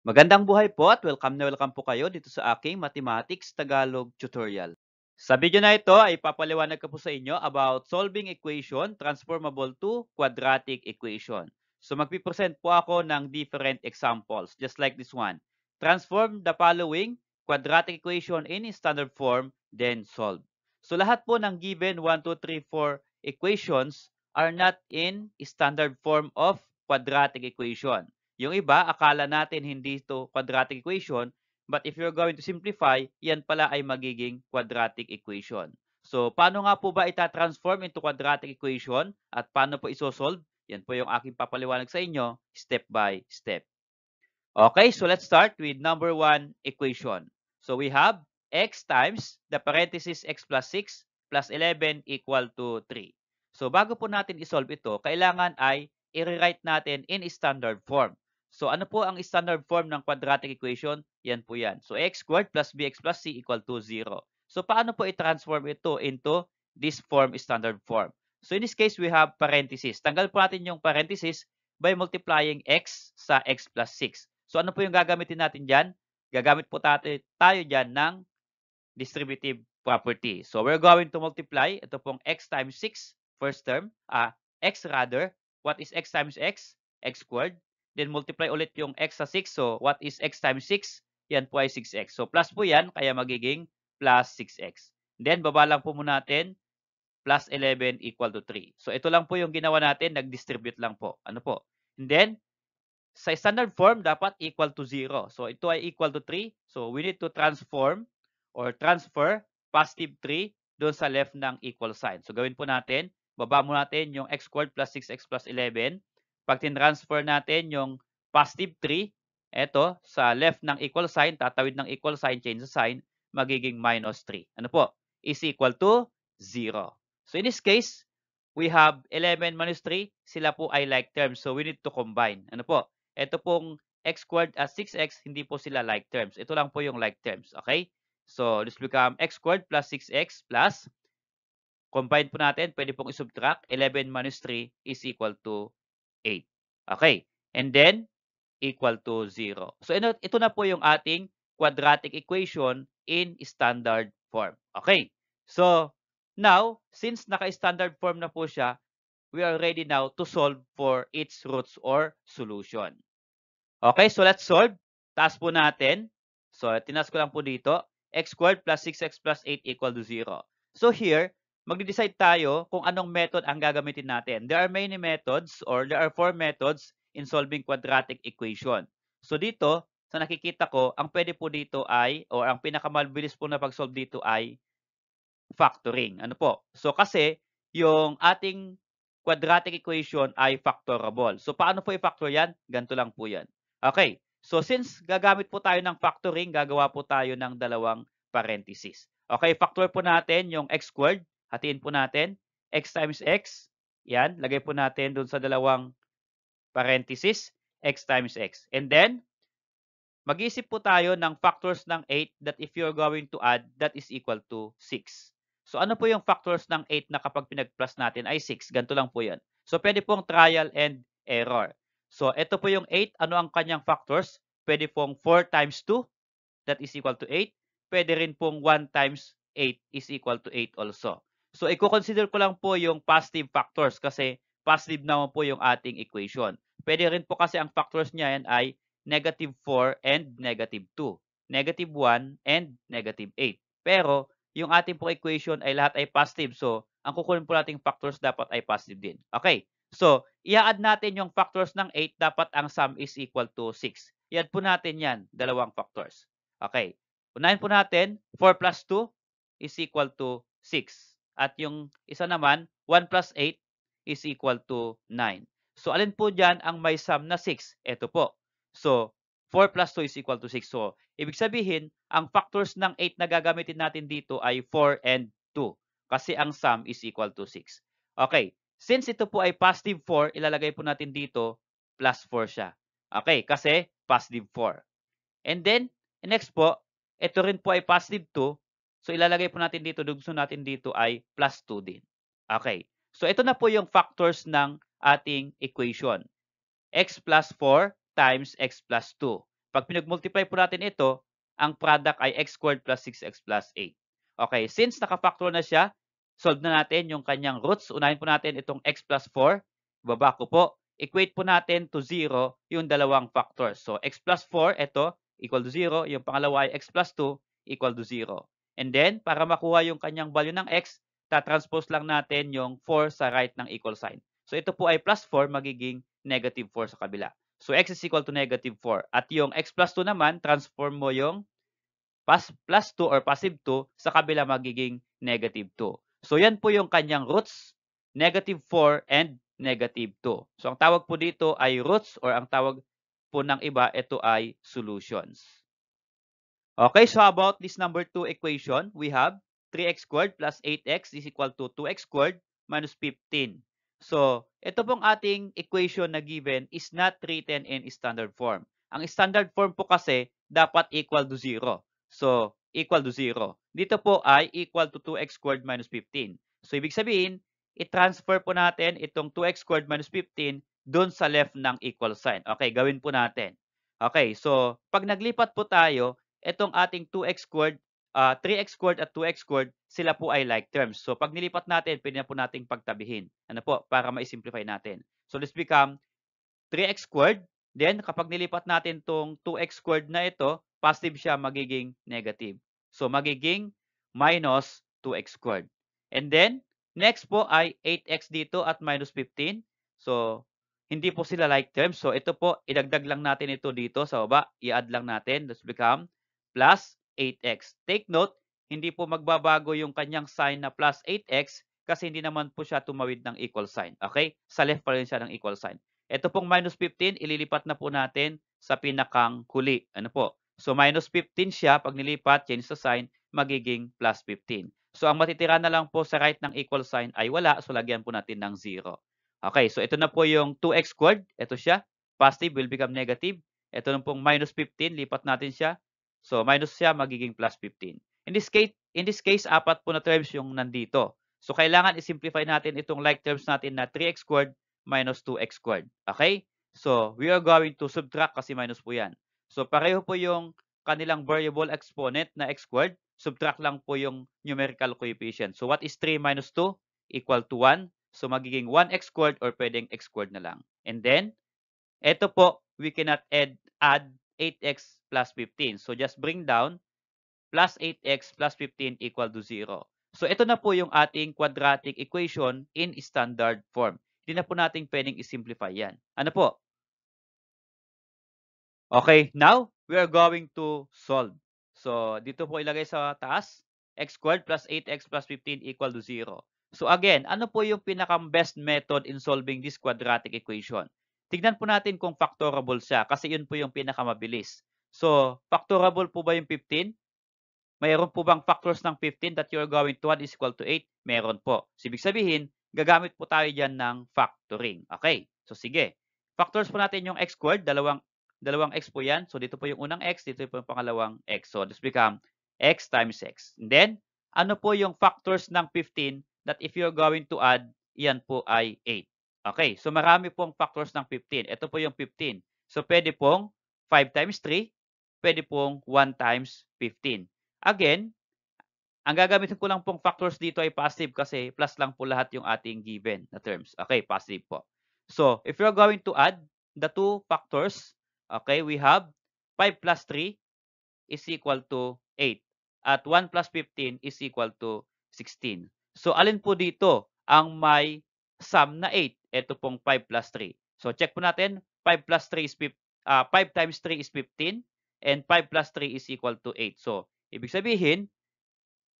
Magandang buhay po at welcome na welcome po kayo dito sa aking Mathematics Tagalog tutorial. Sa video na ito ay papaliwanag ko po sa inyo about solving equation transformable to quadratic equation. So magpipresent po ako ng different examples just like this one. Transform the following quadratic equation in standard form then solve. So lahat po ng given 1, 2, 3, 4 equations are not in standard form of quadratic equation. Yung iba, akala natin hindi ito quadratic equation, but if you're going to simplify, yan pala ay magiging quadratic equation. So, paano nga po ba ita-transform into quadratic equation at paano po isosolve? Yan po yung aking papaliwanag sa inyo, step by step. Okay, so let's start with number 1 equation. So, we have x times the parenthesis x plus 6 plus 11 equal to 3. So, bago po natin isolve ito, kailangan ay i-rewrite natin in standard form. So, ano po ang standard form ng quadratic equation? Yan po yan. So, x squared plus bx plus c equal to 0. So, paano po i-transform ito into this form, standard form? So, in this case, we have parenthesis. Tanggal po natin yung parenthesis by multiplying x sa x plus 6. So, ano po yung gagamitin natin dyan? Gagamit po tayo dyan ng distributive property. So, we're going to multiply ito pong x times 6, first term, x rather. What is x times x? X squared. Then, multiply ulit yung x sa 6. So, what is x times 6? Yan po ay 6x. So, plus po yan, kaya magiging plus 6x. Then, baba lang po muna natin, plus 11 equal to 3. So, ito lang po yung ginawa natin, nag-distribute lang po. Ano po? And then, sa standard form, dapat equal to 0. So, ito ay equal to 3. So, we need to transform or transfer positive 3 doon sa left ng equal sign. So, gawin po natin, baba mo natin yung x squared plus 6x plus 11. Pag tin-transfer natin yung positive 3, eto, sa left ng equal sign, tatawid ng equal sign, change the sign, magiging minus 3. Ano po? Is equal to 0. So, in this case, we have 11 minus 3. Sila po ay like terms. So, we need to combine. Ano po? Ito pong x squared at 6x, hindi po sila like terms. Ito lang po yung like terms. Okay? So, this become x squared plus 6x plus, combine po natin, pwede pong isubtract, 11 minus 3 is equal to 8. Okay? And then, equal to 0. So, ito na po yung ating quadratic equation in standard form. Okay? So, now, since naka-standard form na po siya, we are ready now to solve for its roots or solution. Okay, so let's solve. Taas po natin. So, tinas ko lang po dito. X squared plus 6x plus 8 equal to 0. So here, magde-decide tayo kung anong method ang gagamitin natin. There are many methods or there are 4 methods in solving quadratic equation. So dito, sa nakikita ko, ang pwede po dito ay, or ang pinakamabilis po na pag-solve dito ay factoring. Ano po? So kasi, yung ating quadratic equation ay factorable. So paano po i-factor yan? Ganito lang po yan. Okay. So since gagamit po tayo ng factoring, gagawa po tayo ng dalawang parenthesis. Okay, factor po natin yung x squared. Hatiin po natin. X times x. Yan, lagay po natin dun sa dalawang parenthesis. X times x. And then, mag-iisip po tayo ng factors ng 8 that if you're going to add, that is equal to 6. So ano po yung factors ng 8 na kapag pinag-plus natin ay 6? Ganito lang po yan. So pwede pong trial and error. So ito po yung 8. Ano ang kanyang factors? Pwede pong 4 times 2, that is equal to 8. Pwede rin pong 1 times 8 is equal to 8 also. So i-consider ko lang po yung positive factors kasi positive naman po yung ating equation. Pwede rin po kasi ang factors niya yan ay negative 4 and negative 2, negative 1 and negative 8. Pero yung ating po equation ay lahat ay positive. So, ang kukunin po nating factors dapat ay positive din. Okay. So, i-add natin yung factors ng 8, dapat ang sum is equal to 6. I-add po natin yan, dalawang factors. Okay. Unahin po natin, 4 plus 2 is equal to 6. At yung isa naman, 1 plus 8 is equal to 9. So, alin po dyan ang may sum na 6? Ito po. So, 4 plus 2 is equal to 6. So, ibig sabihin, ang factors ng 8 na gagamitin natin dito ay 4 and 2. Kasi ang sum is equal to 6. Okay. Since ito po ay positive 4, ilalagay po natin dito, plus 4 siya. Okay. Kasi positive 4. And then, next po, ito rin po ay positive 2. So, ilalagay po natin dito, dugso natin dito ay plus 2 din. Okay. So, ito na po yung factors ng ating equation. X plus 4 times x plus 2. Pag pinag-multiply po natin ito, ang product ay x squared plus 6x plus 8. Okay, since naka-factor na siya, solve na natin yung kanyang roots. Unahin po natin itong x plus 4. Baba ko po. Equate po natin to 0 yung dalawang factors. So, x plus 4, ito, equal to 0. Yung pangalawa ay x plus 2, equal to 0. And then, para makuha yung kanyang value ng x, tatranspose lang natin yung 4 sa right ng equal sign. So, ito po ay plus 4, magiging negative 4 sa kabila. So, x is equal to negative 4. At yung x plus 2 naman, transform mo yung plus 2 or positive 2 sa kabila magiging negative 2. So, yan po yung kanyang roots, negative 4 and negative 2. So, ang tawag po dito ay roots or ang tawag po ng iba, ito ay solutions. Okay, so about this number 2 equation, we have 3x squared plus 8x is equal to 2x squared minus 15. So, ito pong ating equation na given is not written in standard form. Ang standard form po kasi dapat equal to 0. So, equal to 0. Dito po ay equal to 2x squared minus 15. So, ibig sabihin, i-transfer po natin itong 2x squared minus 15 doon sa left ng equal sign. Okay, gawin po natin. Okay, so pag naglipat po tayo, itong ating 2x squared, 3x squared at 2x squared, sila po ay like terms. So, pag nilipat natin, pwede na po nating pagtabihin. Ano po? Para ma-simplify natin. So, this become 3x squared. Then, kapag nilipat natin itong 2x squared na ito, positive siya, magiging negative. So, magiging minus 2x squared. And then, next po ay 8x dito at minus 15. So, hindi po sila like terms. So, ito po, idagdag lang natin ito dito sa baba. I-add lang natin. This become plus 8x. Take note, hindi po magbabago yung kanyang sign na plus 8x kasi hindi naman po siya tumawid ng equal sign. Okay? Sa left pa rin siya ng equal sign. Ito pong minus 15, ililipat na po natin sa pinakang huli. Ano po? So, minus 15 siya. Pag nilipat, change the sign, magiging plus 15. So, ang matitira na lang po sa right ng equal sign ay wala. So, lagyan po natin ng 0. Okay, so ito na po yung 2x squared. Ito siya. Positive will become negative. Ito na pong minus 15. Lipat natin siya. So, minus siya, magiging plus 15. In this case, apat po na terms yung nandito. So, kailangan i-simplify natin itong like terms natin na 3x squared minus 2x squared. Okay? So, we are going to subtract kasi minus po yan. So, pareho po yung kanilang variable exponent na x squared. Subtract lang po yung numerical coefficient. So, what is 3 minus 2? Equal to 1. So, magiging 1x squared or pwedeng x squared na lang. And then, ito po, we cannot add 8x plus 15. So, just bring down plus 8x plus 15 equal to 0. So, ito na po yung ating quadratic equation in standard form. Hindi na po natin pwedeng i-simplify yan. Ano po? Okay, now, we are going to solve. So, dito po ilagay sa taas, x squared plus 8x plus 15 equal to 0. So, again, ano po yung pinaka-best method in solving this quadratic equation? Tignan po natin kung factorable siya kasi yun po yung pinakamabilis. So, factorable po ba yung 15? Mayroon po bang factors ng 15 that you're going to add is equal to 8? Meron po. So, ibig sabihin, gagamit po tayo dyan ng factoring. Okay. So, sige. Factors po natin yung x squared. Dalawang x po yan. So, dito po yung unang x. Dito po yung pangalawang x. So, this become x times x. And then, ano po yung factors ng 15 that if you're going to add, yan po ay 8. Okay. So, marami pong factors ng 15. Ito po yung 15. So, pwede pong 5 times 3. Pwede pong 1 times 15. Again, ang gagamitin ko lang pong factors dito ay positive kasi plus lang po lahat yung ating given na terms. Okay, positive po. So, if you're going to add the two factors, okay, we have 5 plus 3 is equal to 8. At 1 plus 15 is equal to 16. So, alin po dito ang may sum na 8? Ito pong 5 plus 3. So, check po natin. 5 plus 3 is 5 times 3 is 15 and 5 plus 3 is equal to 8. So, ibig sabihin,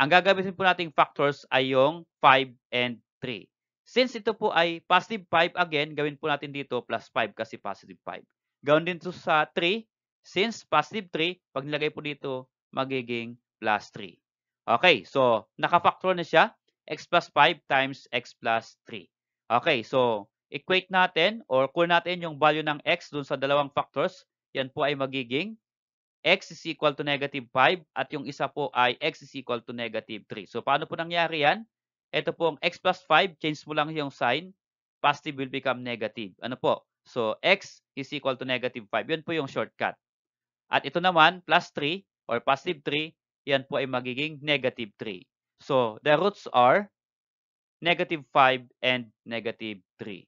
ang gagamitin po nating factors ay yung 5 and 3. Since ito po ay positive 5, again, gawin po natin dito plus 5 kasi positive 5. Gawin din ito sa 3. Since positive 3, pag nilagay po dito, magiging plus 3. Okay, so naka-factor na siya. X plus 5 times x plus 3. Okay, so equate natin or kunin natin yung value ng x dun sa dalawang factors. Yan po ay magiging x is equal to negative 5 at yung isa po ay x is equal to negative 3. So, paano po nangyari yan? Ito pong x plus 5, change mo lang yung sign, positive will become negative. Ano po? So, x is equal to negative 5. Yun po yung shortcut. At ito naman, plus 3 or positive 3, yan po ay magiging negative 3. So, the roots are negative 5 and negative 3.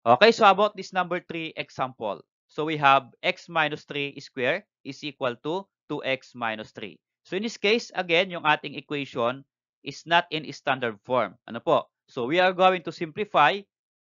Okay, so about this number 3 example. So, we have x minus 3 square is equal to 2x minus 3. So, in this case, again, yung ating equation is not in standard form. Ano po? So, we are going to simplify.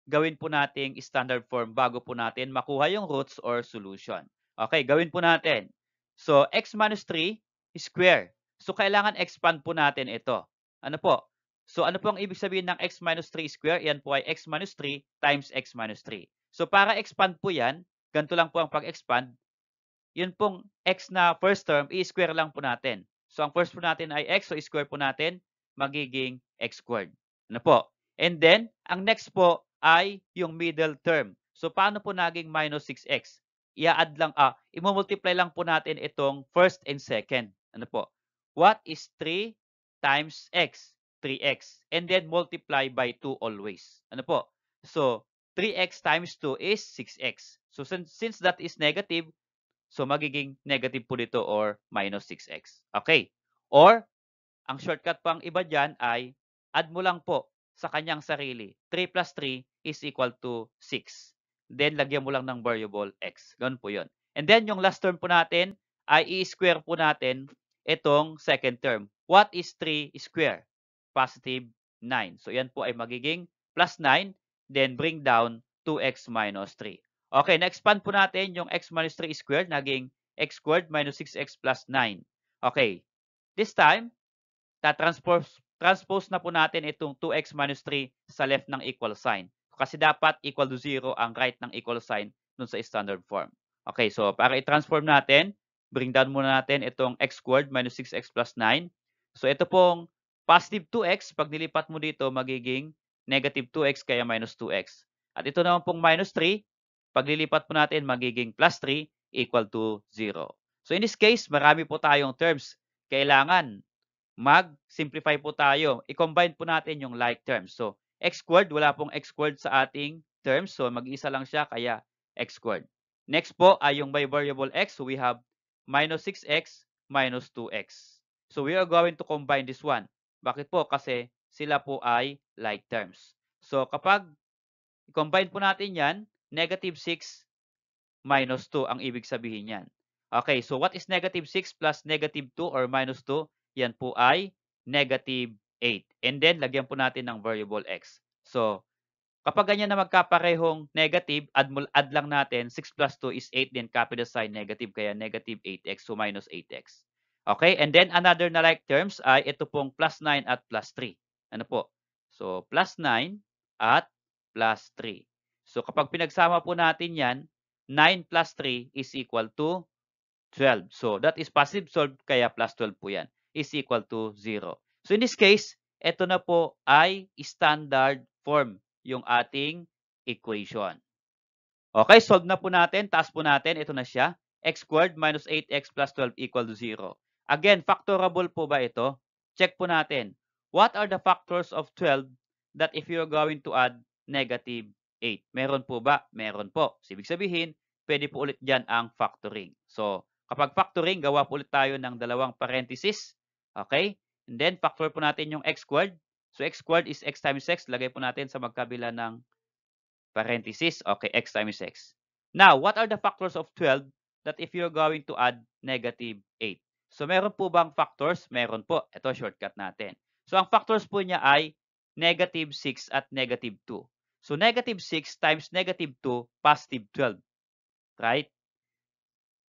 Gawin po nating standard form bago po natin makuha yung roots or solution. Okay, gawin po natin. So, x minus 3 square. So, kailangan expand po natin ito. Ano po? So, ano po ang ibig sabihin ng x minus 3 square? Yan po ay x minus 3 times x minus 3. So, para expand po yan, ganito lang po ang pag-expand. Yun pong x na first term, i-square lang po natin. So, ang first po natin ay x, so i-square po natin, magiging x squared. Ano po? And then, ang next po ay yung middle term. So, paano po naging minus 6x? I-add lang, i-multiply lang po natin itong first and second. Ano po? What is 3 times x? 3x. And then, multiply by 2 always. Ano po? So, 3x times 2 is 6x. So, since that is negative, so, magiging negative po dito or minus 6x. Okay. Or, ang shortcut po ang iba dyan ay add mo lang po sa kanyang sarili. 3 plus 3 is equal to 6. Then, lagyan mo lang ng variable x. Ganun po yun. And then, yung last term po natin ay i-square po natin itong second term. What is 3 square? Positive 9. So, yan po ay magiging plus 9. Then, bring down 2x minus 3. Okay, na-expand po natin yung x minus 3 squared, naging x squared minus 6x plus 9. Okay, this time, transpose na po natin itong 2x minus 3 sa left ng equal sign. Kasi dapat equal to 0 ang right ng equal sign dun sa standard form. Okay, so para i-transform natin, bring down muna natin itong x squared minus 6x plus 9. So ito pong positive 2x, pag nilipat mo dito, magiging negative 2x kaya minus 2x. At ito naman pong minus 3, paglilipat po natin, magiging plus 3 equal to 0. So in this case, marami po tayong terms. Kailangan mag-simplify po tayo. I-combine po natin yung like terms. So, x squared, wala pong x squared sa ating terms. So, mag-isa lang siya, kaya x squared. Next po ay yung by variable x. So, we have minus 6x minus 2x. So, we are going to combine this one. Bakit po? Kasi sila po ay like terms. So, kapag i-combine po natin yan, negative 6 minus 2 ang ibig sabihin yan. Okay, so what is negative 6 plus negative 2 or minus 2? Yan po ay negative 8. And then, lagyan po natin ng variable x. So, kapag ganyan na magkaparehong negative, add lang natin, 6 plus 2 is 8, then copy the sign negative, kaya negative 8x, so minus 8x. Okay, and then another na like terms ay ito pong plus 9 at plus 3. Ano po? So, plus 9 at plus 3. So, kapag pinagsama po natin yan, 9 plus 3 is equal to 12. So, that is positive solved, kaya plus 12 po yan, is equal to 0. So, in this case, ito na po ay standard form yung ating equation. Okay, solve na po natin. Taas po natin. Ito na siya. X squared minus 8x plus 12 equal to 0. Again, factorable po ba ito? Check po natin. What are the factors of 12 that if you're going to add negative 8? Meron po ba? Meron po. So, ibig sabihin, pwede po ulit dyan ang factoring. So, kapag factoring, gawa po ulit tayo ng dalawang parenthesis. Okay? And then, factor po natin yung x squared. So, x squared is x times x. Lagay po natin sa magkabila ng parenthesis. Okay, x times x. Now, what are the factors of 12 that if you're going to add negative 8? So, meron po bang factors? Meron po. Ito, shortcut natin. So, ang factors po niya ay negative 6 at negative 2. So, negative 6 times negative 2, positive 12. Right?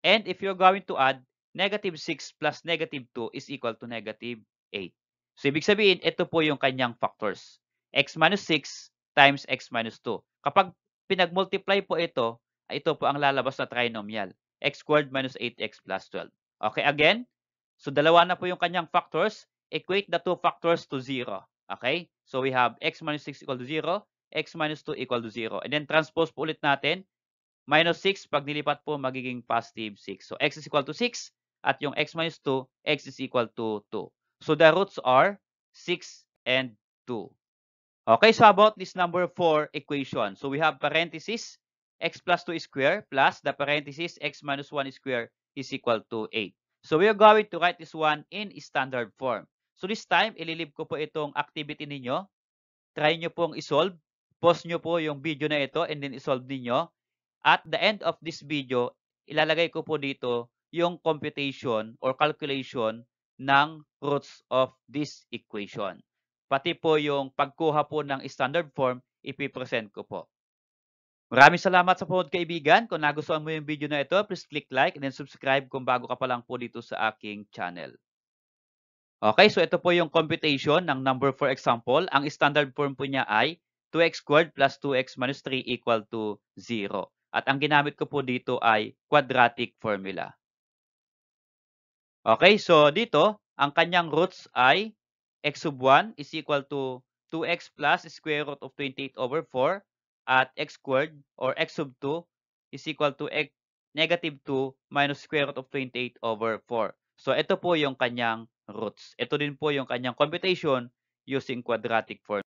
And if you're going to add negative 6 plus negative 2 is equal to negative 8. So, ibig sabihin, ito po yung kanyang factors. X minus 6 times x minus 2. Kapag pinag-multiply po ito po ang lalabas na trinomial. X squared minus 8x plus 12. Okay, again. So, dalawa na po yung kanyang factors. Equate the two factors to 0. Okay? So, we have x minus 6 equal to 0, x minus 2 equal to 0. And then, transpose po ulit natin. Minus 6, pag nilipat po, magiging positive 6. So, x is equal to 6. At yung x minus 2, x is equal to 2. So, the roots are 6 and 2. Okay, so about this number 4 equation. So, we have parenthesis, x plus 2 square plus the parenthesis, x minus 1 square is equal to 8. So we are going to write this one in standard form. So this time, ililib ko po itong activity ninyo. Try nyo pong isolve. Pause nyo po yung video na ito and then isolve ninyo. At the end of this video, ilalagay ko po dito yung computation or calculation ng roots of this equation. Pati po yung pagkuha po ng standard form, ipipresent ko po. Maraming salamat sa panood kaibigan. Kung nagustuhan mo yung video na ito, please click like and then subscribe kung bago ka pa lang po dito sa aking channel. Okay, so ito po yung computation ng number for example. Ang standard form po niya ay 2x squared plus 2x minus 3 equal to 0. At ang ginamit ko po dito ay quadratic formula. Okay, so dito, ang kanyang roots ay x sub 1 is equal to 2x plus square root of 28 over 4 at x squared or x sub 2 is equal to negative 2 minus square root of 28 over 4. So ito po yung kanyang roots. Ito din po yung kanyang computation using quadratic formula.